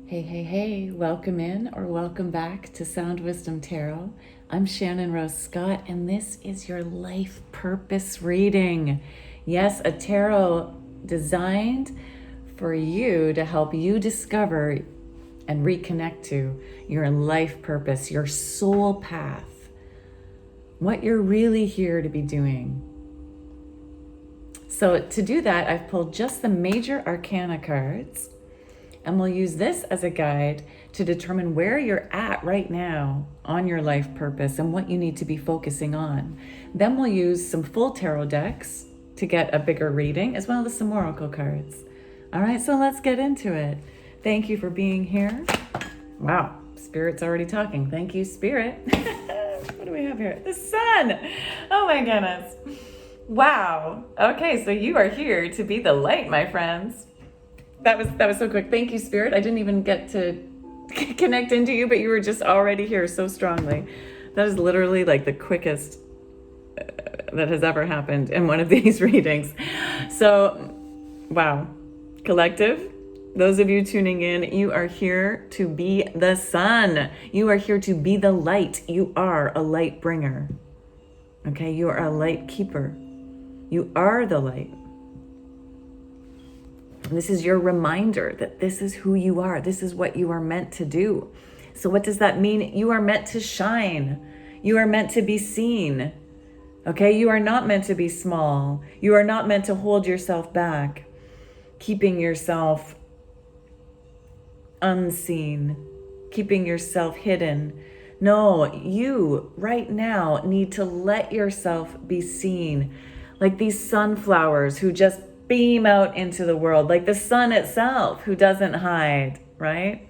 Hey, hey, hey, welcome in or welcome back to Sound Wisdom Tarot. I'm Shannon Rose Scott, and this is your life purpose reading. Yes, a tarot designed for you to help you discover and reconnect to your life purpose, your soul path, what you're really here to be doing. So, to do that, I've pulled just the major arcana cards. And we'll use this as a guide to determine where you're at right now on your life purpose and what you need to be focusing on. Then we'll use some full tarot decks to get a bigger reading, as well as some oracle cards. All right, so let's get into it. Thank you for being here. Wow, Spirit's already talking. Thank you, Spirit. What do we have here? The sun. Oh my goodness. Wow. Okay, so you are here to be the light, my friends. That was so quick. Thank you, Spirit. I didn't even get to connect into you, but you were just already here so strongly. That is literally like the quickest that has ever happened in one of these readings. So, wow. Collective, those of you tuning in, you are here to be the sun. You are here to be the light. You are a light bringer. Okay, you are a light keeper. You are the light. This is your reminder that this is who you are. This is what you are meant to do. So what does that mean? You are meant to shine. You are meant to be seen. Okay? You are not meant to be small. You are not meant to hold yourself back, keeping yourself unseen, keeping yourself hidden. No, you right now need to let yourself be seen. Like these sunflowers who just beam out into the world, like the sun itself who doesn't hide, right?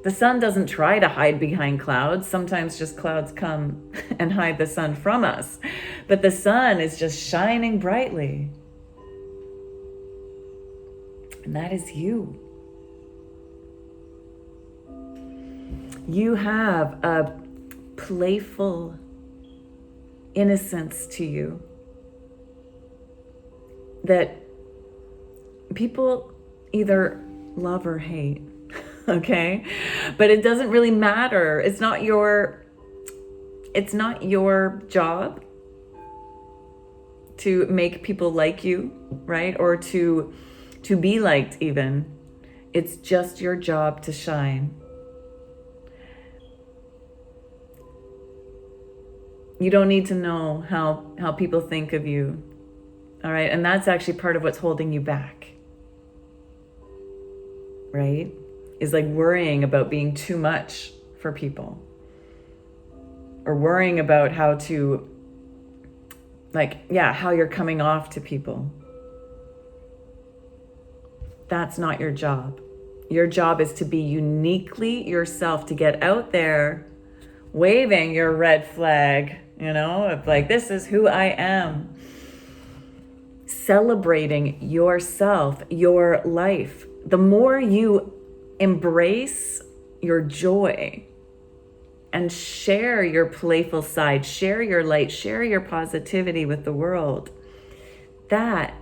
The sun doesn't try to hide behind clouds. Sometimes just clouds come and hide the sun from us. But the sun is just shining brightly. And that is you. You have a playful innocence to you that people either love or hate, okay? But it doesn't really matter. It's not your job to make people like you, right? Or to be liked even. It's just your job to shine. You don't need to know how people think of you. All right? And that's actually part of what's holding you back. Right? Is like worrying about being too much for people. Or worrying about how you're coming off to people. That's not your job. Your job is to be uniquely yourself, to get out there waving your red flag, of like, this is who I am. Celebrating yourself, your life. The more you embrace your joy and share your playful side, share your light, share your positivity with the world, that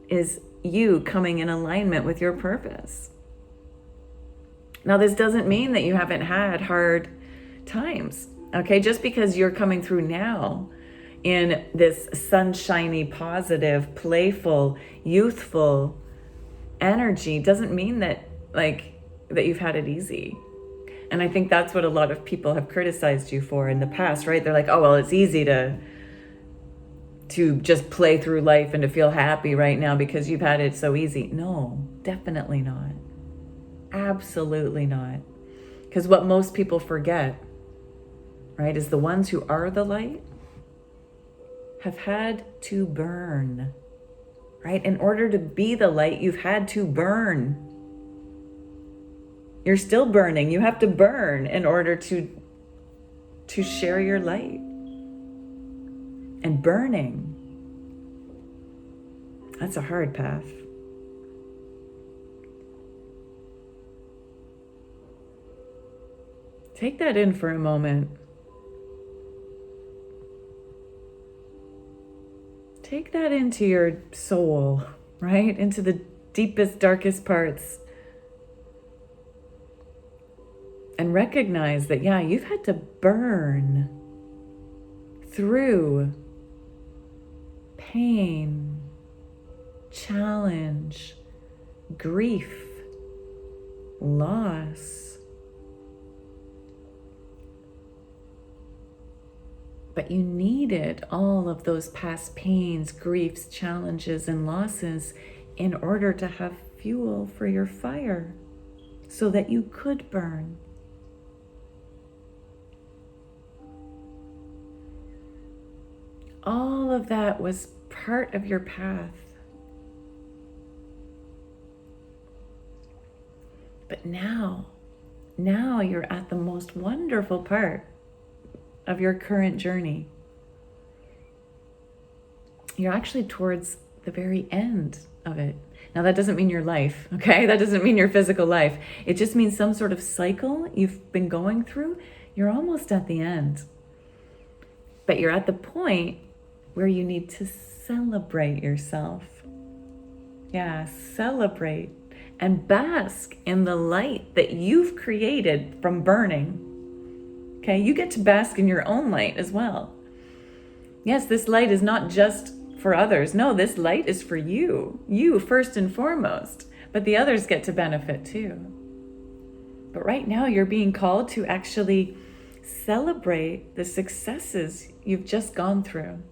is you coming in alignment with your purpose. Now, this doesn't mean that you haven't had hard times, okay? Just because you're coming through now in this sunshiny, positive, playful, youthful energy doesn't mean that you've had it easy. And I think that's what a lot of people have criticized you for in the past, right? They're like, oh, well, it's easy to just play through life and to feel happy right now because you've had it so easy. No, definitely not. Absolutely not. Because what most people forget, right, is the ones who are the light have had to burn, right? In order to be the light, you've had to burn. You're still burning. You have to burn in order to share your light. And burning, that's a hard path. Take that in for a moment. Take that into your soul, right? Into the deepest, darkest parts. and recognize that, yeah, you've had to burn through pain, challenge, grief, loss. But you needed all of those past pains, griefs, challenges, and losses in order to have fuel for your fire so that you could burn. All of that was part of your path. But now you're at the most wonderful part of your current journey. You're actually towards the very end of it. Now, that doesn't mean your life, okay? That doesn't mean your physical life. It just means some sort of cycle you've been going through. You're almost at the end. But you're at the point where you need to celebrate yourself. Yeah, celebrate and bask in the light that you've created from burning. Okay, you get to bask in your own light as well. Yes, this light is not just for others. No, this light is for you. You first and foremost. But the others get to benefit too. But right now you're being called to actually celebrate the successes you've just gone through.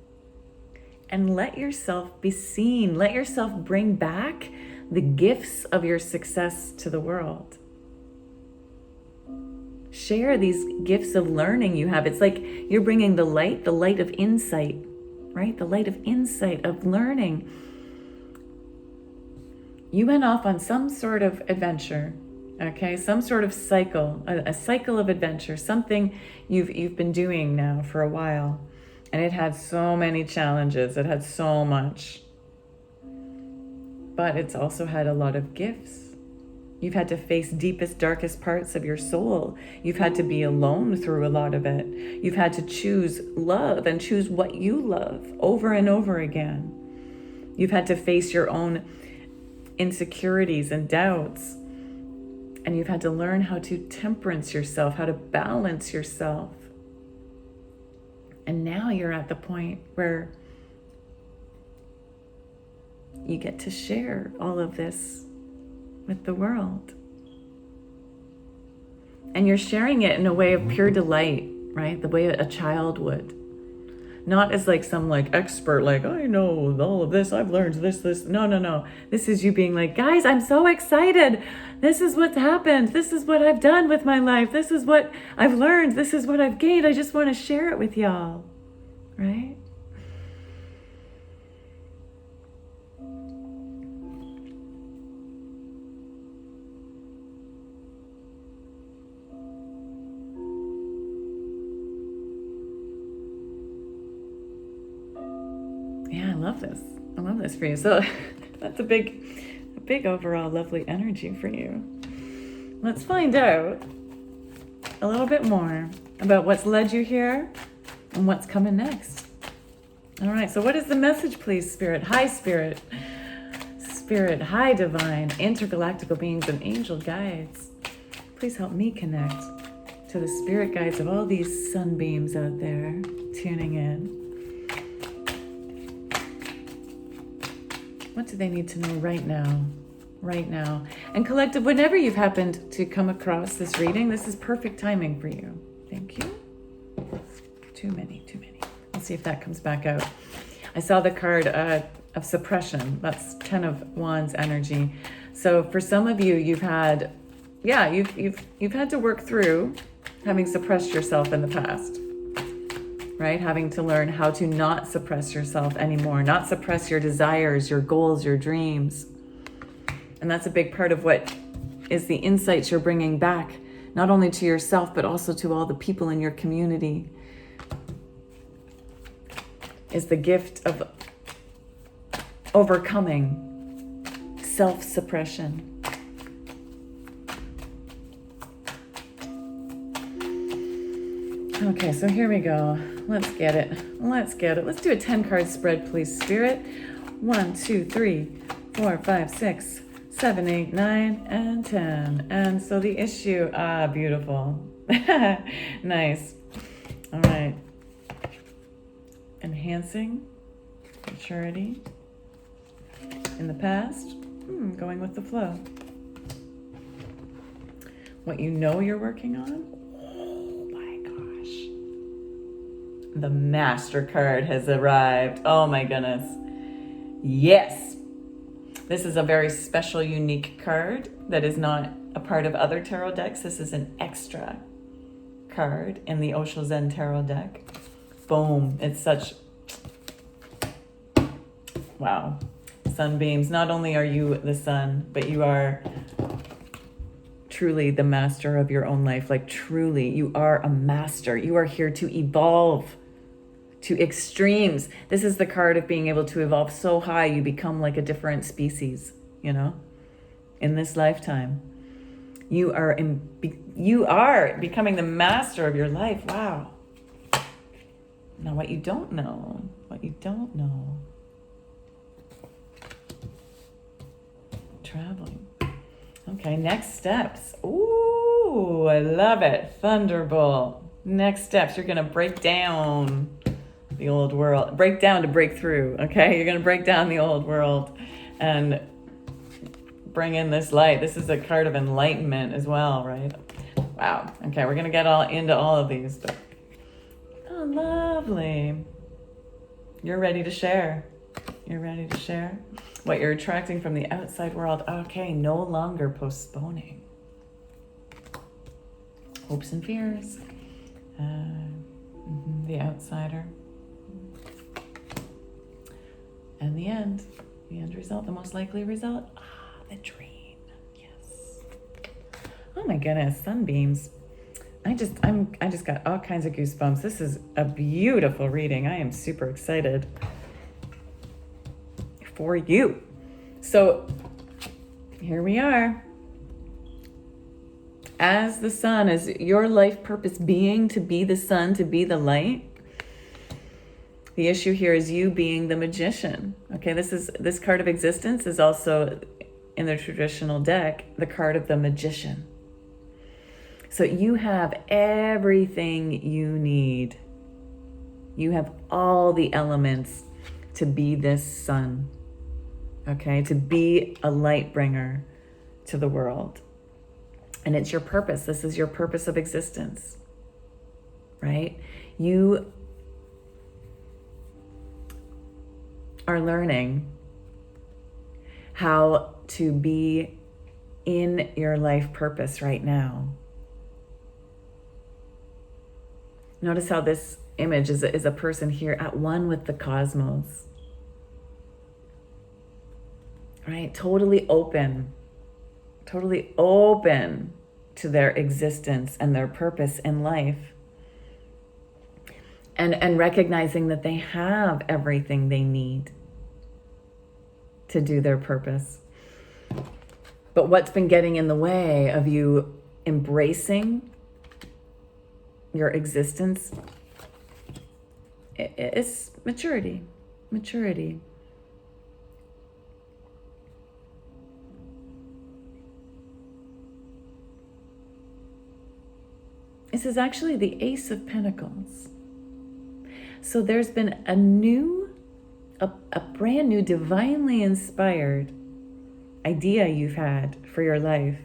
And let yourself be seen. Let yourself bring back the gifts of your success to the world. Share these gifts of learning you have. It's like you're bringing the light of insight, right? The light of insight, of learning. You went off on some sort of adventure, okay? Some sort of cycle, a cycle of adventure, something you've been doing now for a while. And it had so many challenges. It had so much. But it's also had a lot of gifts. You've had to face deepest, darkest parts of your soul. You've had to be alone through a lot of it. You've had to choose love and choose what you love over and over again. You've had to face your own insecurities and doubts. And you've had to learn how to temperance yourself, how to balance yourself. And now you're at the point where you get to share all of this with the world. And you're sharing it in a way of pure delight, right? The way a child would. Not as like some like expert, like, I know all of this, I've learned this. No. This is you being like, guys, I'm so excited. This is what's happened. This is what I've done with my life. This is what I've learned. This is what I've gained. I just want to share it with y'all, right? Yeah, I love this. I love this for you. So that's a big overall lovely energy for you. Let's find out a little bit more about what's led you here and what's coming next. All right, so what is the message, please, Spirit? Hi, Spirit. Spirit, hi, Divine, intergalactical beings and angel guides. Please help me connect to the spirit guides of all these sunbeams out there tuning in. What do they need to know right now? Right now. And collective, whenever you've happened to come across this reading, this is perfect timing for you. Thank you. Too many. Let's see if that comes back out. I saw the card of suppression. That's 10 of Wands energy. So for some of you, you've had to work through having suppressed yourself in the past. Right? Having to learn how to not suppress yourself anymore, not suppress your desires, your goals, your dreams. And that's a big part of what is the insights you're bringing back, not only to yourself, but also to all the people in your community, is the gift of overcoming self-suppression. Okay, so here we go. Let's get it. Let's do a 10 card spread, please, Spirit. 1, 2, 3, 4, 5, 6, 7, 8, 9, and 10. And so the issue, beautiful. Nice. All right. Enhancing maturity in the past. Going with the flow. What you know you're working on. Oh my gosh. The Master card has arrived. Oh my goodness. Yes. This is a very special, unique card that is not a part of other tarot decks. This is an extra card in the Osho Zen Tarot deck. Boom. It's such... Wow. Sunbeams. Not only are you the sun, but you are truly the master of your own life. Like truly, you are a master. You are here to evolve to extremes. This is the card of being able to evolve so high you become like a different species, you know, in this lifetime. You are becoming the master of your life. Wow. Now what you don't know. Traveling. Okay, next steps. Ooh, I love it. Thunderbolt. Next steps, you're going to break down the old world. Break down to break through, okay? You're going to break down the old world and bring in this light. This is a card of enlightenment as well, right? Wow. Okay, we're going to get into all of these. But oh, lovely. You're ready to share. You're ready to share what you're attracting from the outside world. Okay, no longer postponing. Hopes and fears. The outsider. And the end result, the most likely result. The dream. Yes. Oh my goodness, sunbeams. I just got all kinds of goosebumps. This is a beautiful reading. I am super excited for you. So here we are. As the sun, as your life purpose being to be the sun, to be the light. The issue here is you being the magician. Okay, this card of existence is also in the traditional deck, the card of the magician. So you have everything you need. You have all the elements to be this sun. Okay, to be a light bringer to the world. And it's your purpose. This is your purpose of existence, right? You are learning how to be in your life purpose right now. Notice how this image is a person here at one with the cosmos, right? Totally open to their existence and their purpose in life. And recognizing that they have everything they need to do their purpose. But what's been getting in the way of you embracing your existence is maturity. This is actually the Ace of Pentacles. So there's been a brand new, divinely inspired idea you've had for your life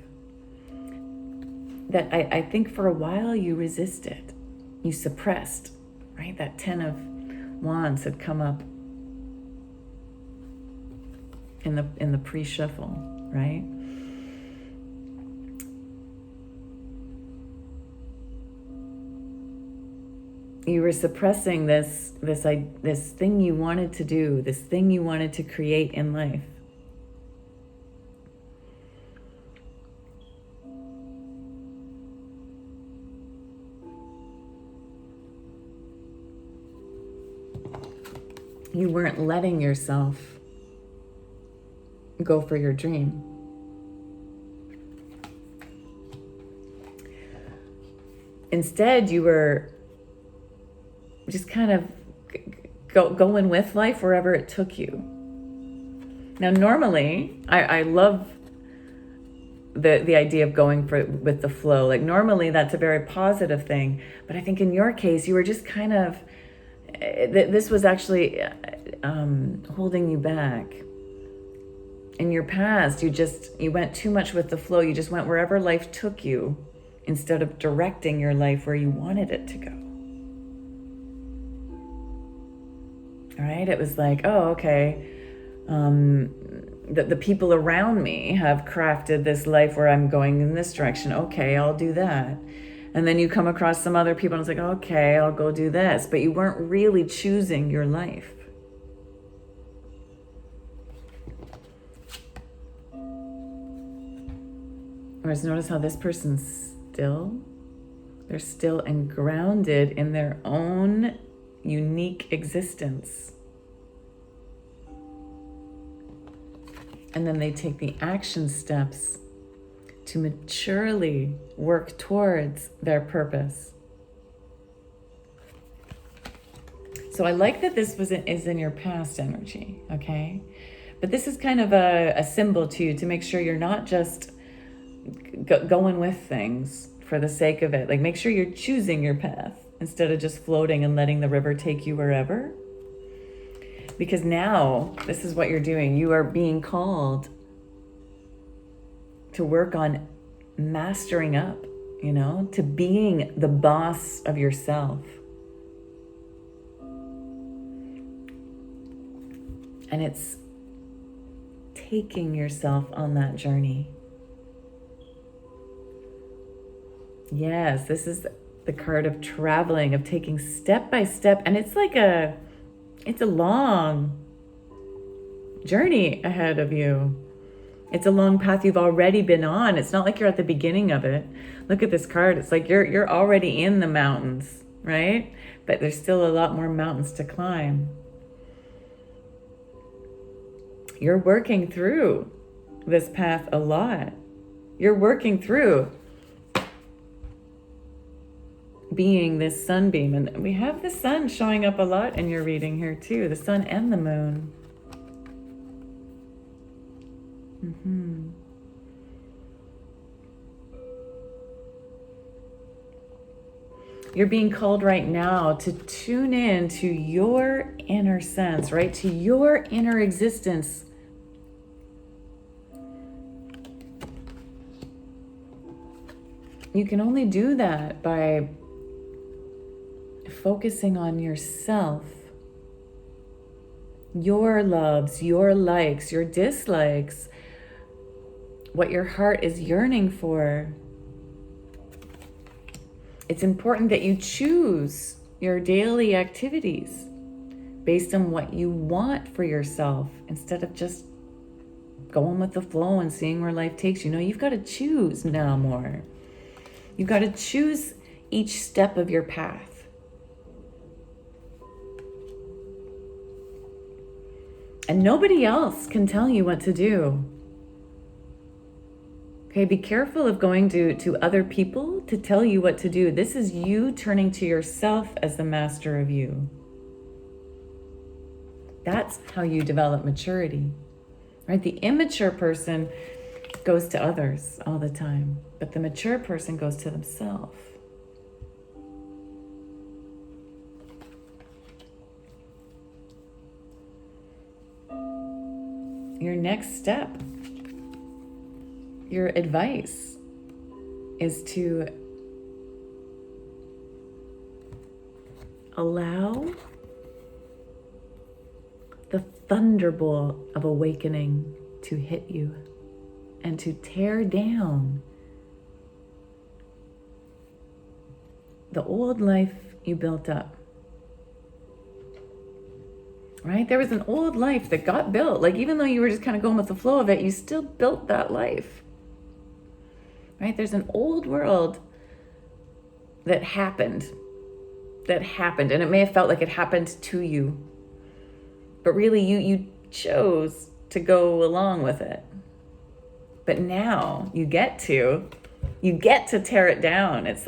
that I think for a while you resisted, you suppressed, right? That 10 of Wands had come up in the pre-shuffle, right? You were suppressing this thing you wanted to do, this thing you wanted to create in life. You weren't letting yourself go for your dream. Instead, you were just kind of going with life wherever it took you. Now, normally, I love the idea of going with the flow. Like normally that's a very positive thing, but I think in your case you were just kind of, this was actually holding you back. In your past, you went too much with the flow. You just went wherever life took you instead of directing your life where you wanted it to go. All right, it was like, oh, okay. The people around me have crafted this life where I'm going in this direction. Okay, I'll do that. And then you come across some other people and it's like, okay, I'll go do this. But you weren't really choosing your life. Whereas notice how this person's they're still and grounded in their own unique existence. And then they take the action steps to maturely work towards their purpose. So I like that this is in your past energy, okay? But this is kind of a symbol to you to make sure you're not just going with things for the sake of it. Like make sure you're choosing your path instead of just floating and letting the river take you wherever. Because now this is what you're doing. You are being called to work on mastering up, to being the boss of yourself. And it's taking yourself on that journey. Yes, this is the card of traveling, of taking step by step. And it's like it's a long journey ahead of you. It's a long path you've already been on. It's not like you're at the beginning of it. Look at this card. It's like you're already in the mountains, right? But there's still a lot more mountains to climb. You're working through this path a lot. You're working through being this sunbeam. And we have the sun showing up a lot in your reading here too. The sun and the moon. You're being called right now to tune in to your inner sense, right? To your inner existence. You can only do that by focusing on yourself, your loves, your likes, your dislikes, what your heart is yearning for. It's important that you choose your daily activities based on what you want for yourself instead of just going with the flow and seeing where life takes you. No, you've got to choose now more. You've got to choose each step of your path. And nobody else can tell you what to do. Okay, be careful of going to other people to tell you what to do. This is you turning to yourself as the master of you. That's how you develop maturity, right? The immature person goes to others all the time, but the mature person goes to themselves. Your next step, your advice is to allow the thunderbolt of awakening to hit you and to tear down the old life you built up. Right? There was an old life that got built. Like even though you were just kind of going with the flow of it, you still built that life. Right? There's an old world that happened. And it may have felt like it happened to you. But really you chose to go along with it. But now you get to tear it down. It's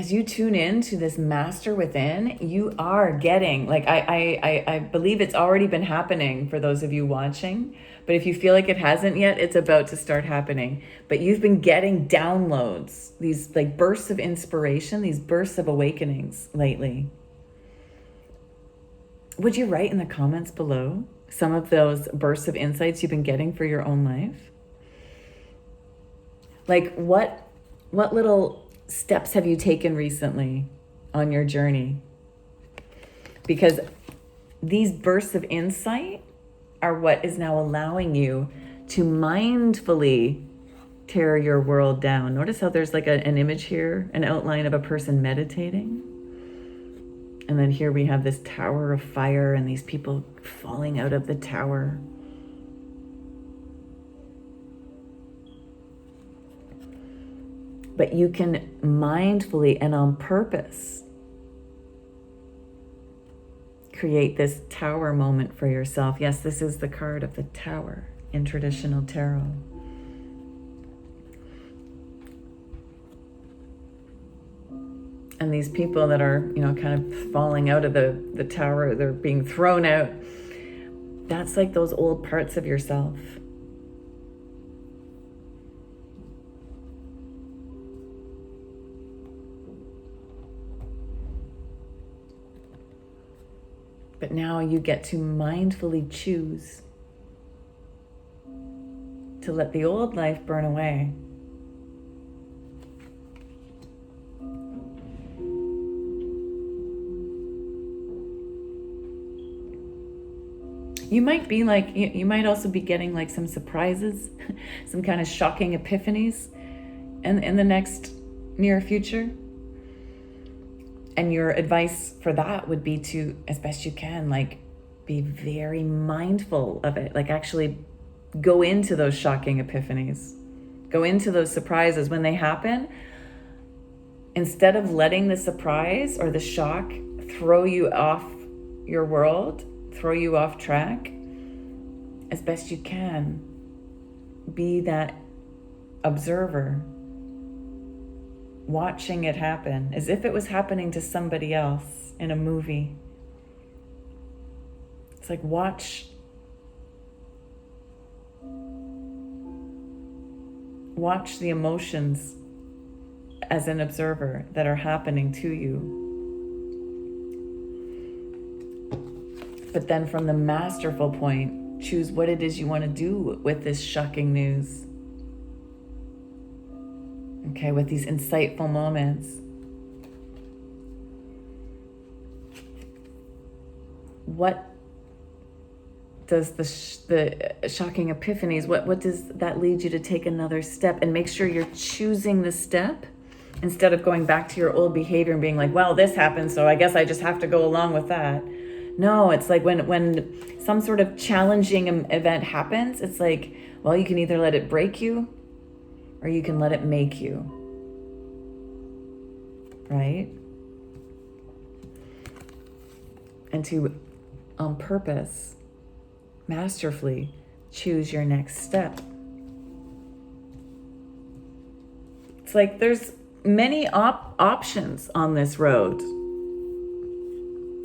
as you tune in to this master within, you are getting, like, I believe it's already been happening for those of you watching, but if you feel like it hasn't yet, it's about to start happening. But you've been getting downloads, these like bursts of inspiration, these bursts of awakenings lately. Would you write in the comments below some of those bursts of insights you've been getting for your own life? Like what little steps have you taken recently on your journey? Because these bursts of insight are what is now allowing you to mindfully tear your world down. Notice how there's like an image here, an outline of a person meditating. And then here we have this tower of fire and these people falling out of the tower. But you can mindfully and on purpose create this tower moment for yourself. Yes, this is the card of the tower in traditional tarot. And these people that are, kind of falling out of the tower, they're being thrown out. That's like those old parts of yourself. But now you get to mindfully choose to let the old life burn away. You might be like, you might also be getting like some surprises, some kind of shocking epiphanies in the next near future. And your advice for that would be to, as best you can, like be very mindful of it. Like actually go into those shocking epiphanies, go into those surprises when they happen. Instead of letting the surprise or the shock throw you off your world, throw you off track, as best you can, be that observer, watching it happen as if it was happening to somebody else in a movie. It's like watch the emotions as an observer that are happening to you. But then from the masterful point, choose what it is you want to do with this shocking news. Okay, with these insightful moments. What does the shocking epiphanies, what does that lead you to take another step? And make sure you're choosing the step instead of going back to your old behavior and being like, well, this happened, so I guess I just have to go along with that. No, it's like when some sort of challenging event happens, it's like, well, you can either let it break you or you can let it make you, right? And to, on purpose, masterfully choose your next step. It's like there's many options on this road,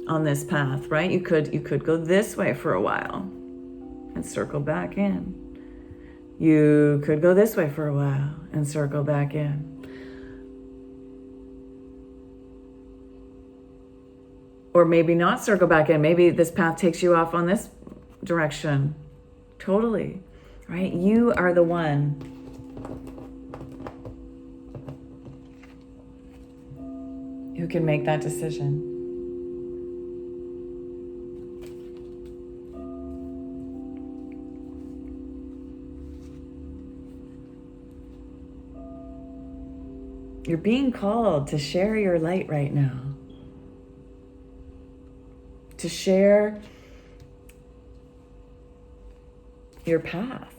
on this path, right? You could go this way for a while and circle back in. You could go this way for a while and circle back in. Or maybe not circle back in. Maybe this path takes you off on this direction. Totally, right? You are the one who can make that decision. You're being called to share your light right now. To share your path.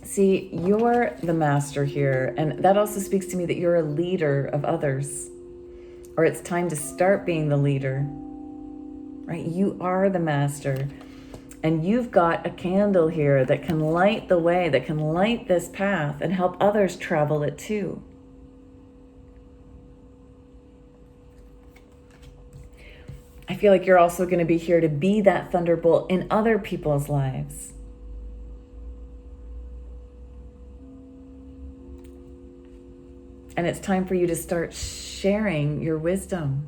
See, you're the master here, and that also speaks to me that you're a leader of others, or it's time to start being the leader, right? You are the master. And you've got a candle here that can light the way, that can light this path and help others travel it too. I feel like you're also going to be here to be that thunderbolt in other people's lives. And it's time for you to start sharing your wisdom,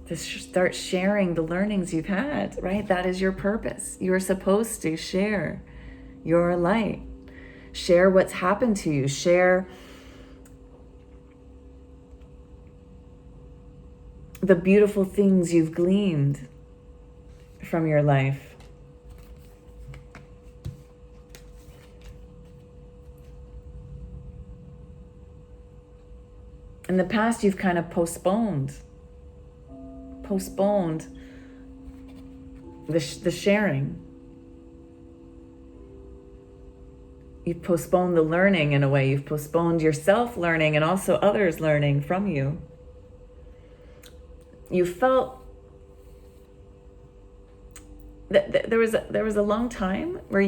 to start sharing the learnings you've had, right? That is your purpose. You are supposed to share your light, share what's happened to you, share the beautiful things you've gleaned from your life. In the past, you've kind of postponed the sharing. You've postponed the learning in a way. You've postponed yourself learning and also others learning from you. You felt that there was a long time where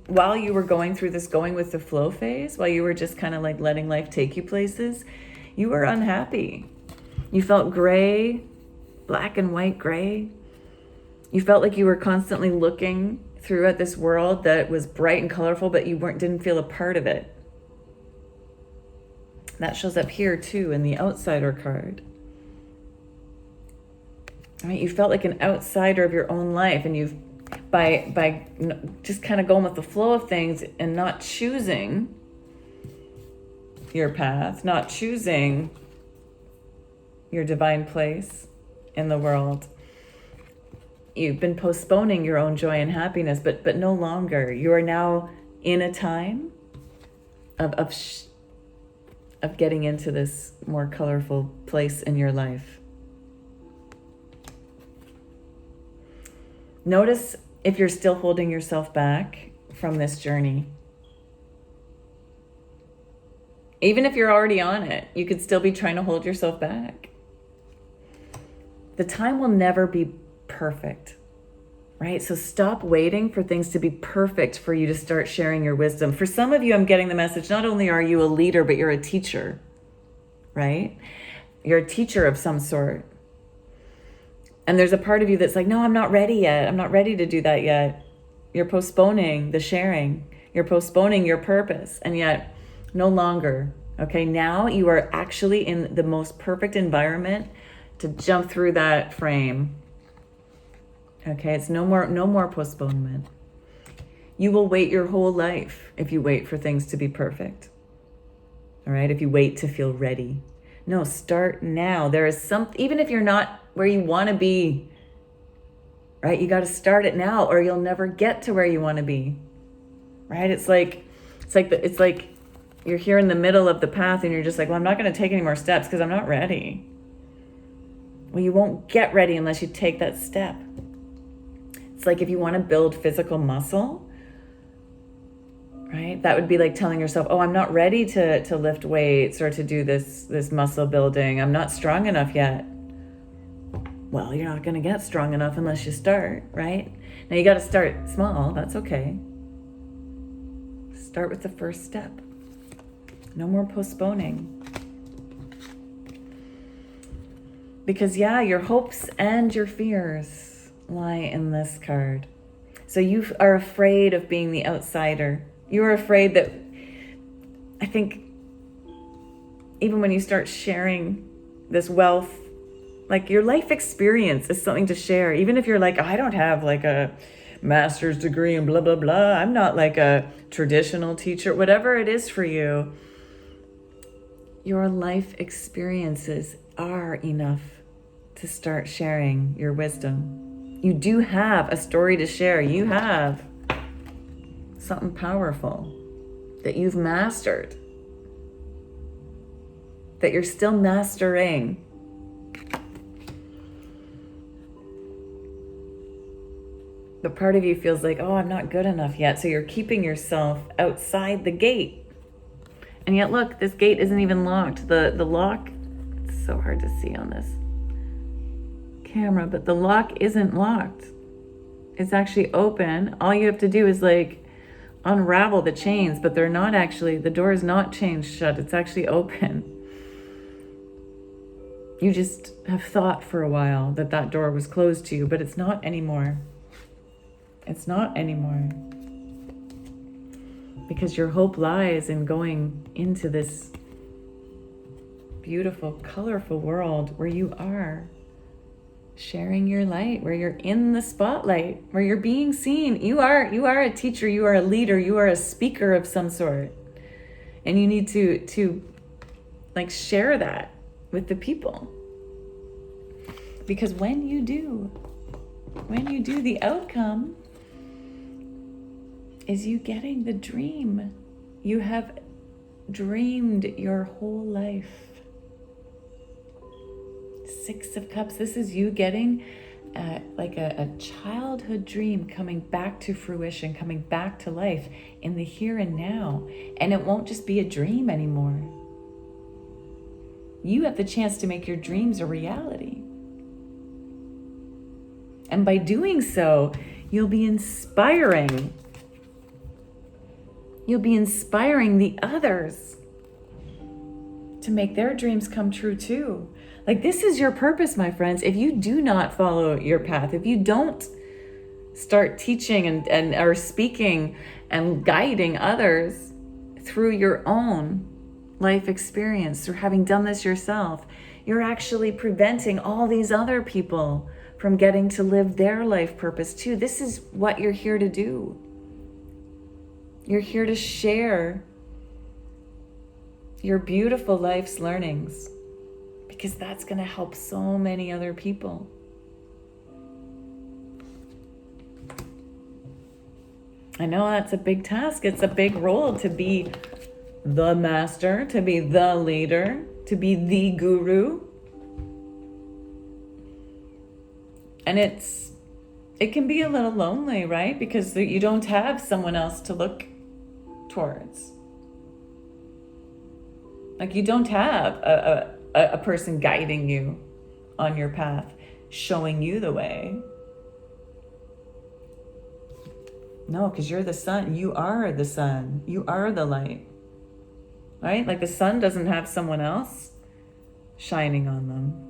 while you were going through this going with the flow phase, while you were just kind of like letting life take you places, you were unhappy. You felt gray, black and white gray. You felt like you were constantly looking through at this world that was bright and colorful, but you didn't feel a part of it. That shows up here too in the outsider card. Right? You felt like an outsider of your own life, and you've by just kind of going with the flow of things and not choosing your path, not choosing your divine place in the world. You've been postponing your own joy and happiness, but no longer. You are now in a time of getting into this more colorful place in your life. Notice if you're still holding yourself back from this journey. Even if you're already on it, you could still be trying to hold yourself back. The time will never be perfect, right? So stop waiting for things to be perfect for you to start sharing your wisdom. For some of you, I'm getting the message, not only are you a leader, but you're a teacher, right? You're a teacher of some sort. And there's a part of you that's like, no, I'm not ready yet. I'm not ready to do that yet. You're postponing the sharing. You're postponing your purpose. And yet, no longer. Okay, now you are actually in the most perfect environment to jump through that frame. Okay, it's no more postponement. You will wait your whole life if you wait for things to be perfect. All right, if you wait to feel ready. No, start now. There is even if you're not where you want to be, right? You got to start it now, or you'll never get to where you want to be, right? It's like you're here in the middle of the path, and you're just like, well, I'm not going to take any more steps because I'm not ready. Well, you won't get ready unless you take that step. It's like if you want to build physical muscle, right? That would be like telling yourself, oh, I'm not ready to lift weights or to do this muscle building. I'm not strong enough yet. Well, you're not going to get strong enough unless you start, right? Now you got to start small. That's okay. Start with the first step. No more postponing. Because your hopes and your fears lie in this card. So you are afraid of being the outsider. You are afraid that, I think, even when you start sharing this wealth, like your life experience is something to share. Even if you're like, I don't have like a master's degree and blah, blah, blah. I'm not like a traditional teacher, whatever it is for you. Your life experiences are enough to start sharing your wisdom. You do have a story to share. You have something powerful that you've mastered, that you're still mastering. But part of you feels like, oh, I'm not good enough yet. So you're keeping yourself outside the gate. And yet, look, this gate isn't even locked. The lock, it's so hard to see on this camera, but the lock isn't locked. is actually open. All you have to do is like unravel the chains, but they're not actually, the door is not chained shut. It's actually open. You just have thought for a while that that door was closed to you, but it's not anymore. It's not anymore. Because your hope lies in going into this beautiful, colorful world where you are sharing your light, where you're in the spotlight, where you're being seen. You are a teacher, you are a leader, you are a speaker of some sort. And you need to like share that with the people. Because when you do, the outcome is you getting the dream you have dreamed your whole life. 6 of Cups, this is you getting like a childhood dream coming back to fruition, coming back to life in the here and now. And it won't just be a dream anymore. You have the chance to make your dreams a reality. And by doing so, you'll be inspiring. You'll be inspiring the others to make their dreams come true too. Like, this is your purpose, my friends. If you do not follow your path, if you don't start teaching and or speaking and guiding others through your own life experience, through having done this yourself, you're actually preventing all these other people from getting to live their life purpose too. This is what you're here to do. You're here to share your beautiful life's learnings, because that's going to help so many other people. I know that's a big task. It's a big role to be the master, to be the leader, to be the guru. And it can be a little lonely, right? Because you don't have someone else to look towards. Like, you don't have a person guiding you on your path, showing you the way. No, because you're the sun. You are the sun. You are the light. Right? Like, the sun doesn't have someone else shining on them.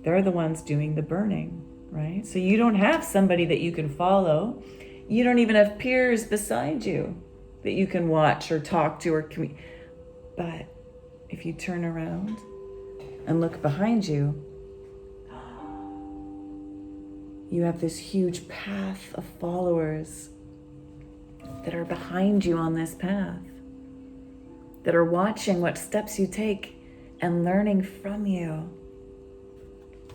They're the ones doing the burning, right? So you don't have somebody that you can follow. You don't even have peers beside you that you can watch or talk to or communicate. But if you turn around and look behind you, you have this huge path of followers that are behind you on this path, that are watching what steps you take and learning from you.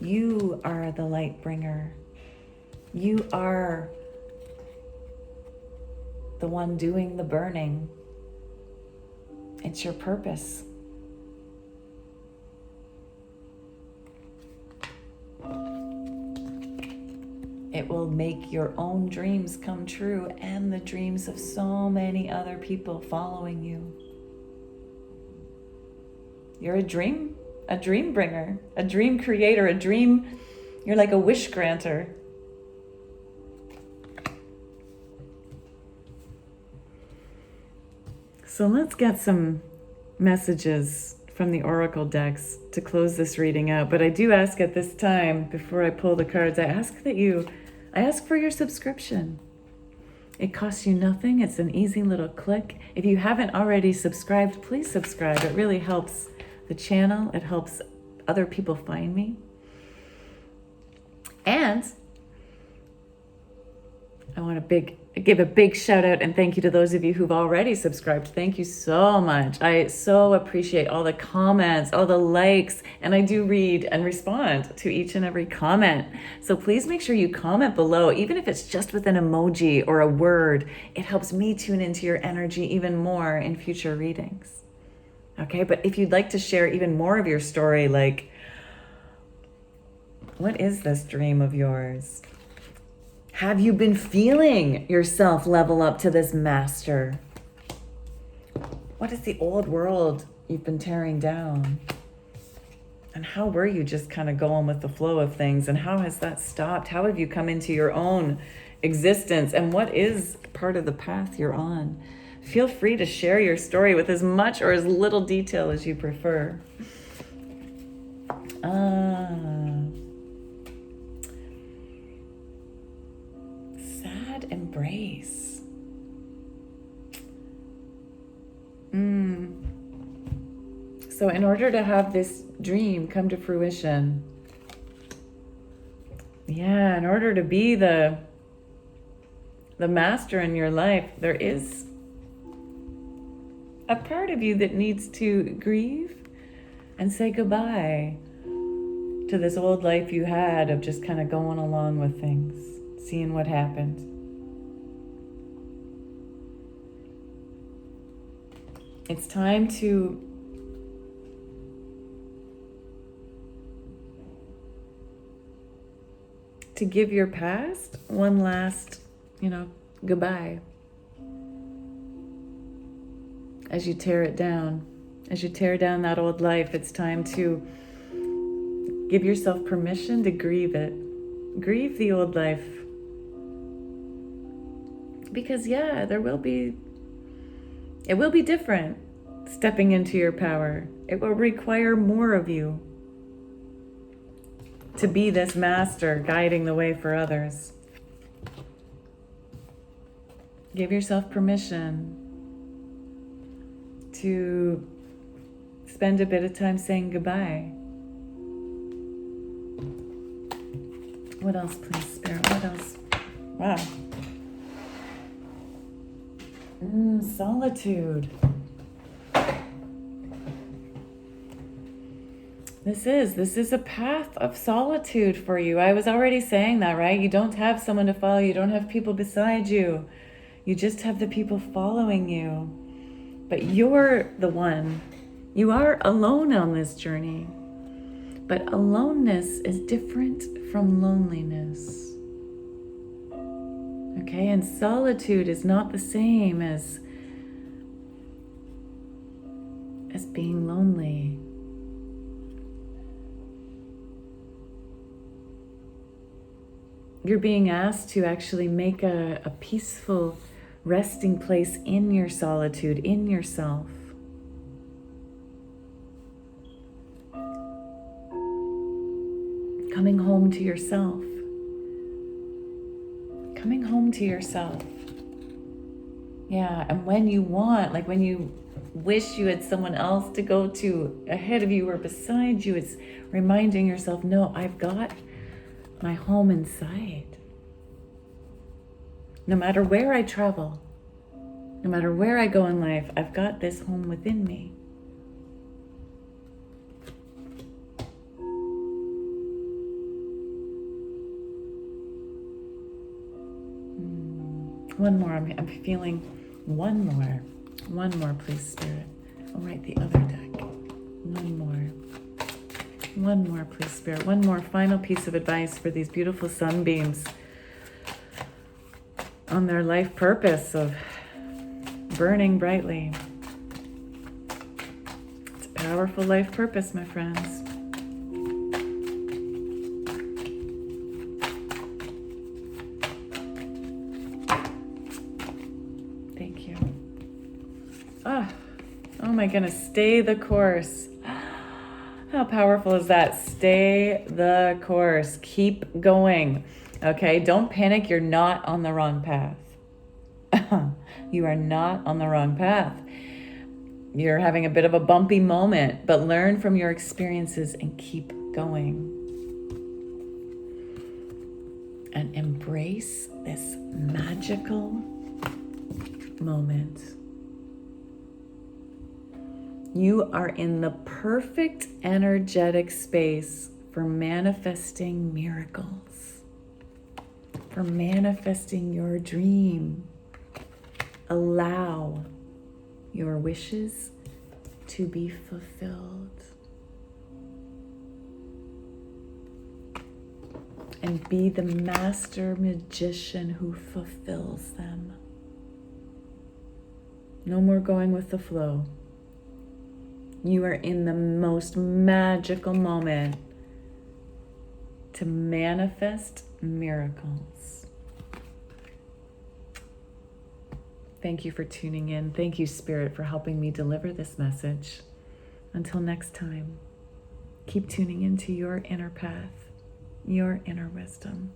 You are the light bringer. You are the one doing the burning. It's your purpose. It will make your own dreams come true and the dreams of so many other people following you. You're a dream bringer, a dream creator, you're like a wish granter. So let's get some messages from the Oracle decks to close this reading out. But I do ask at this time, before I pull the cards, I ask for your subscription. It costs you nothing. It's an easy little click. If you haven't already subscribed, please subscribe. It really helps the channel. It helps other people find me. And I want to give a big shout out and thank you to those of you who've already subscribed. Thank you so much. I so appreciate all the comments, all the likes, and I do read and respond to each and every comment. So please make sure you comment below, even if it's just with an emoji or a word. It helps me tune into your energy even more in future readings. Okay, but if you'd like to share even more of your story, like, what is this dream of yours? Have you been feeling yourself level up to this master? What is the old world you've been tearing down? And how were you just kind of going with the flow of things? And how has that stopped? How have you come into your own existence? And what is part of the path you're on? Feel free to share your story with as much or as little detail as you prefer. Sad embrace. So in order to have this dream come to fruition, in order to be the master in your life, there is a part of you that needs to grieve and say goodbye to this old life you had of just kind of going along with things, seeing what happened. It's time to give your past one last, goodbye. As you tear it down, as you tear down that old life, it's time to give yourself permission to grieve it. Grieve the old life. Because it will be different stepping into your power. It will require more of you to be this master guiding the way for others. Give yourself permission to spend a bit of time saying goodbye. What else, please, Spirit? What else? Wow. Solitude. This is a path of solitude for you. I was already saying that, right? You don't have someone to follow. You don't have people beside you. You just have the people following you. But you're the one. You are alone on this journey. But aloneness is different from loneliness. Okay? And solitude is not the same as being lonely. You're being asked to actually make a peaceful resting place in your solitude, in yourself. Coming home to yourself. Coming home to yourself. Yeah, and when you want, like when you wish you had someone else to go to ahead of you or beside you, it's reminding yourself, no, I've got my home inside. No matter where I travel, no matter where I go in life, I've got this home within me. One more. I'm feeling one more. One more, please, Spirit. I'll write the other deck. One more. One more, please, Spirit. One more final piece of advice for these beautiful sunbeams on their life purpose of burning brightly. It's a powerful life purpose, my friends. Thank you. Oh my goodness, stay the course. How powerful is that? Stay the course. Keep going. Okay, don't panic. You're not on the wrong path. You are not on the wrong path. You're having a bit of a bumpy moment, but learn from your experiences and keep going. And embrace this magical moment. You are in the perfect energetic space for manifesting miracles, for manifesting your dream. Allow your wishes to be fulfilled. And be the master magician who fulfills them. No more going with the flow. You are in the most magical moment to manifest miracles. Thank you for tuning in. Thank you, Spirit, for helping me deliver this message. Until next time, keep tuning into your inner path, your inner wisdom.